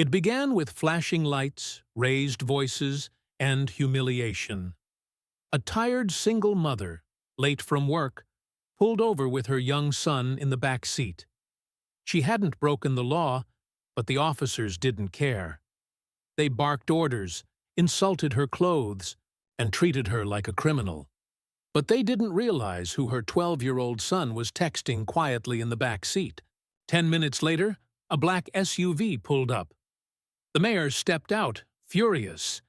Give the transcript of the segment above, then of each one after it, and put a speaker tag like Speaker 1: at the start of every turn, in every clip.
Speaker 1: It began with flashing lights, raised voices, and humiliation. A tired single mother, late from work, pulled over with her young son in the back seat. She hadn't broken the law, but the officers didn't care. They barked orders, insulted her clothes, and treated her like a criminal. But they didn't realize who her 12-year-old son was texting quietly in the back seat. 10 minutes later, a black SUV pulled up. The mayor stepped out, furious,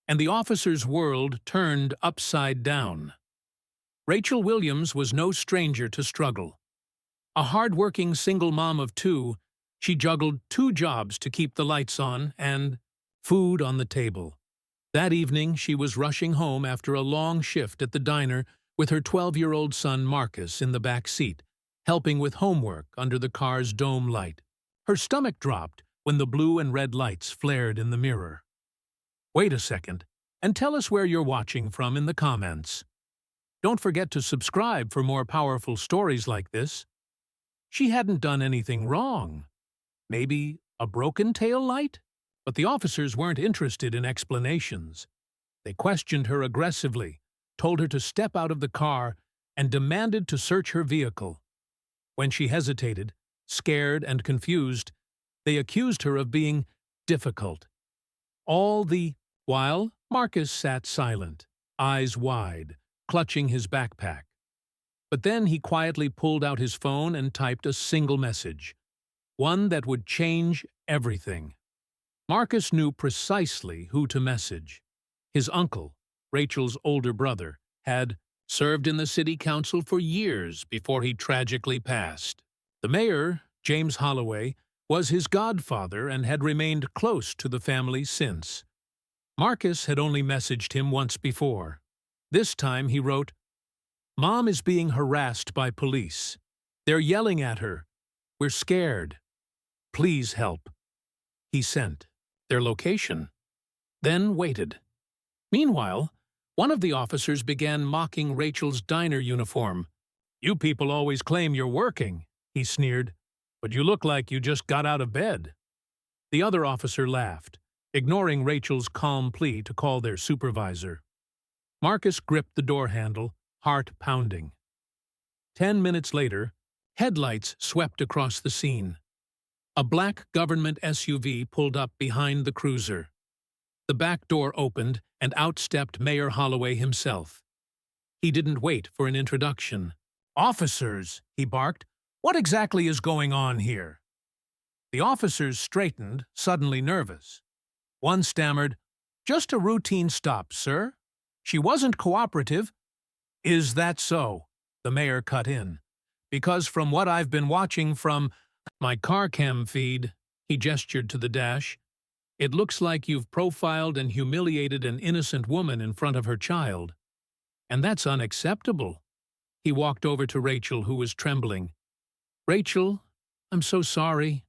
Speaker 1: and the officer's world turned upside down. Rachel Williams was no stranger to struggle. A hardworking single mom of two, she juggled 2 jobs to keep the lights on and food on the table. That evening, she was rushing home after a long shift at the diner with her 12-year-old son Marcus in the back seat, helping with homework under the car's dome light. Her stomach dropped when the blue and red lights flared in the mirror. Wait a second, and tell us where you're watching from in the comments. Don't forget to subscribe for more powerful stories like this. She hadn't done anything wrong. Maybe a broken tail light? But the officers weren't interested in explanations. They questioned her aggressively, told her to step out of the car, and demanded to search her vehicle. When she hesitated, scared and confused, they accused her of being difficult. All the while, Marcus sat silent, eyes wide, clutching his backpack. But then he quietly pulled out his phone and typed a single message, one that would change everything. Marcus knew precisely who to message. His uncle, Rachel's older brother, had served in the city council for years before he tragically passed. The mayor, James Holloway, was his godfather and had remained close to the family since. Marcus had only messaged him once before. This time he wrote, "Mom is being harassed by police. They're yelling at her. We're scared. Please help." He sent their location, then waited. Meanwhile, one of the officers began mocking Rachel's diner uniform. "You people always claim you're working," he sneered, "but you look like you just got out of bed." The other officer laughed, ignoring Rachel's calm plea to call their supervisor. Marcus gripped the door handle, heart pounding. 10 minutes later, headlights swept across the scene. A black government SUV pulled up behind the cruiser. The back door opened, and out stepped Mayor Holloway himself. He didn't wait for an introduction. "Officers," he barked, "what exactly is going on here?" The officers straightened, suddenly nervous. One stammered, "Just a routine stop, sir. She wasn't cooperative." "Is that so?" the mayor cut in. "Because from what I've been watching from my car cam feed," he gestured to the dash, "it looks like you've profiled and humiliated an innocent woman in front of her child. And that's unacceptable." He walked over to Rachel, who was trembling. "Rachel, I'm so sorry.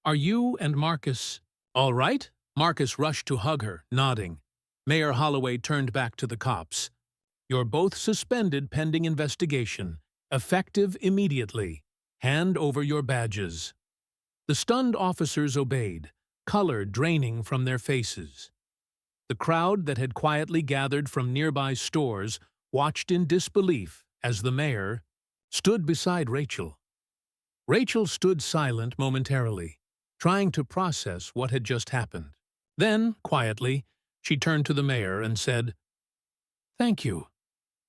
Speaker 1: Are you and Marcus all right?" Marcus rushed to hug her, nodding. Mayor Holloway turned back to the cops. "You're both suspended pending investigation, effective immediately. Hand over your badges." The stunned officers obeyed, color draining from their faces. The crowd that had quietly gathered from nearby stores watched in disbelief as the mayor stood beside Rachel. Rachel stood silent momentarily, trying to process what had just happened. Then, quietly, she turned to the mayor and said, "Thank you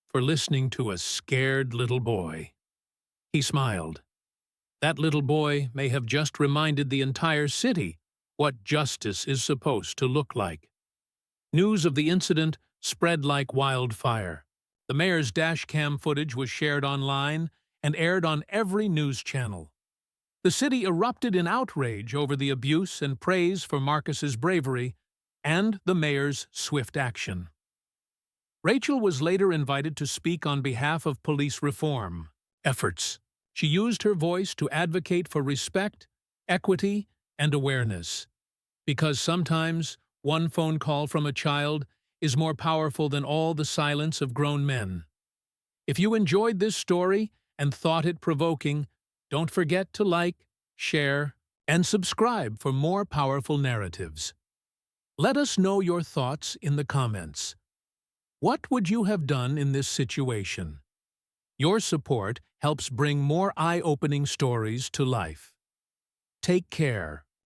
Speaker 1: for listening to a scared little boy." He smiled. That little boy may have just reminded the entire city what justice is supposed to look like. News of the incident spread like wildfire. The mayor's dashcam footage was shared online and aired on every news channel. The city erupted in outrage over the abuse and praise for Marcus's bravery and the mayor's swift action. Rachel was later invited to speak on behalf of police reform efforts. She used her voice to advocate for respect, equity, and awareness. Because sometimes one phone call from a child is more powerful than all the silence of grown men. If you enjoyed this story and thought it provoking, don't forget to like, share, and subscribe for more powerful narratives. Let us know your thoughts in the comments. What would you have done in this situation? Your support helps bring more eye-opening stories to life. Take care.